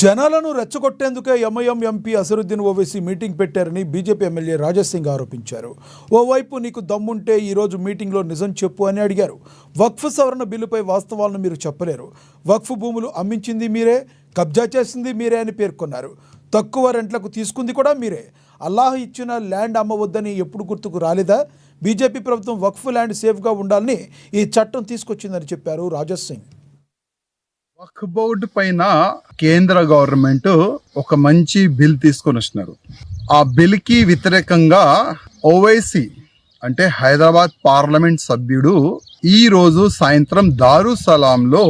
జనాలను రెచ్చగొట్టేందుకే MIM MP Azharuddin Owaisi meeting పెట్టారని BJP MLA Raja Singh ఆరోపించారు. ఓవైపు నీకు దమ్ముంటే ఈరోజు మీటింగ్లో నిజం చెప్పు అని అడిగారు. వక్ఫ్ సవరణ బిల్లుపై వాస్తవాలను మీరు చెప్పలేరు. వక్ఫ్ భూములు అమ్మించింది మీరే, కబ్జా చేసింది మీరే అని పేర్కొన్నారు. తక్కువ రెంట్లకు తీసుకుంది కూడా మీరే. అల్లాహ్ ఇచ్చిన ల్యాండ్ అమ్మవద్దని ఎప్పుడు గుర్తుకు రాలేదా? బీజేపీ ప్రభుత్వం వక్ఫ్ ల్యాండ్ సేఫ్గా ఉండాలని ఈ చట్టం తీసుకొచ్చిందని చెప్పారు రాజాసింగ్. వక్ఫ్ బోర్డు పైన కేంద్ర గవర్నమెంట్ ఒక మంచి బిల్ తీసుకొని వచ్చినారు. ఆ బిల్ కి వ్యతిరేకంగా ఓవైసీ అంటే హైదరాబాద్ పార్లమెంట్ సభ్యుడు ఈ రోజు సాయంత్రం దారుసలాంలో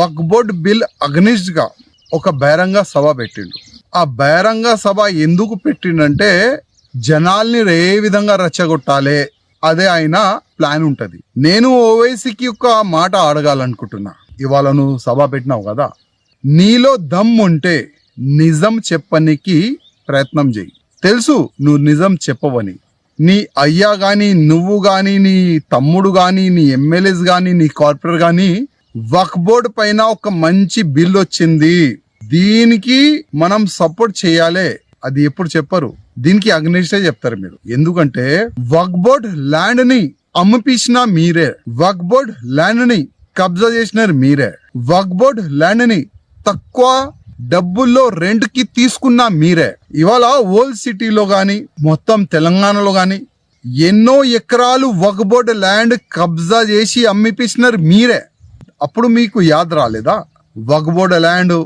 వక్ఫ్ బోర్డ్ బిల్ అగ్నిస్ట్ గా ఒక బహిరంగ సభ పెట్టిండు. ఆ బహిరంగ సభ ఎందుకు పెట్టిండంటే జనాల్ని ఏ విధంగా రెచ్చగొట్టాలి అదే ఆయన ప్లాన్ ఉంటది. నేను ఓవైసీకి ఒక మాట అడగాలనుకుంటున్నా. ఇవాళ నువ్వు సభ పెట్టినావు కదా, నీలో దమ్ ఉంటే నిజం చెప్పనికి ప్రయత్నం చేయి. తెలుసు నువ్వు నిజం చెప్పవని. నీ అయ్యా గాని, నువ్వు గాని, నీ తమ్ముడు గాని, నీ ఎమ్మెల్యేస్ గాని, నీ కార్పొరేటర్ గాని వక్ఫ్ బోర్డు పైన ఒక మంచి బిల్ వచ్చింది, దీనికి మనం సపోర్ట్ చేయాలి, అది ఎప్పుడు చెప్పరు. దీనికి అగ్నిస్టే చెప్తారు మీరు. ఎందుకంటే వక్ఫ్ బోర్డ్ ల్యాండ్ ని అమ్మిపించిన మీరే, వక్ఫ్ బోర్డ్ ల్యాండ్ ని కబ్జా చేసినారు మీరే, వక్ఫ్ బోర్డ్ ల్యాండ్ ని తక్కువ డబ్బుల్లో రెంట్ కి తీసుకున్న మీరే. ఇవాళ ఓల్డ్ సిటీలో గాని మొత్తం తెలంగాణలో గాని ఎన్నో ఎకరాలు వక్ఫ్ బోర్డ్ ల్యాండ్ కబ్జా చేసి అమ్మిపించినారు మీరే. అప్పుడు మీకు యాద్ రాలేదా? వక్ఫ్ బోర్డ్ ల్యాండ్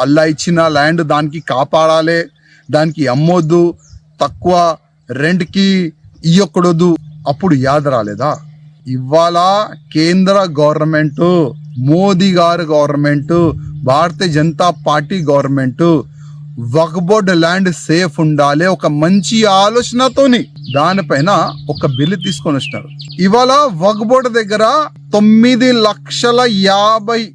అల్లా ఇచ్చిన ల్యాండ్, దానికి కాపాడాలి, దానికి అమ్మొద్దు, తక్కువ రెంట్కి ఇయ్యకూడదు. అప్పుడు యాద్ రాలేదా? ఇవాళ కేంద్ర గవర్నమెంట్, మోదీ గారు government, Bharatiya Janata party government వక్ఫ్ బోర్డ్ ల్యాండ్ సేఫ్ ఉండాలి ఒక మంచి ఆలోచనతోని దానిపైన ఒక బిల్లు తీసుకొని వచ్చినారు. ఇవాళ వక్ఫ్ బోర్డ్ దగ్గర 9,50,000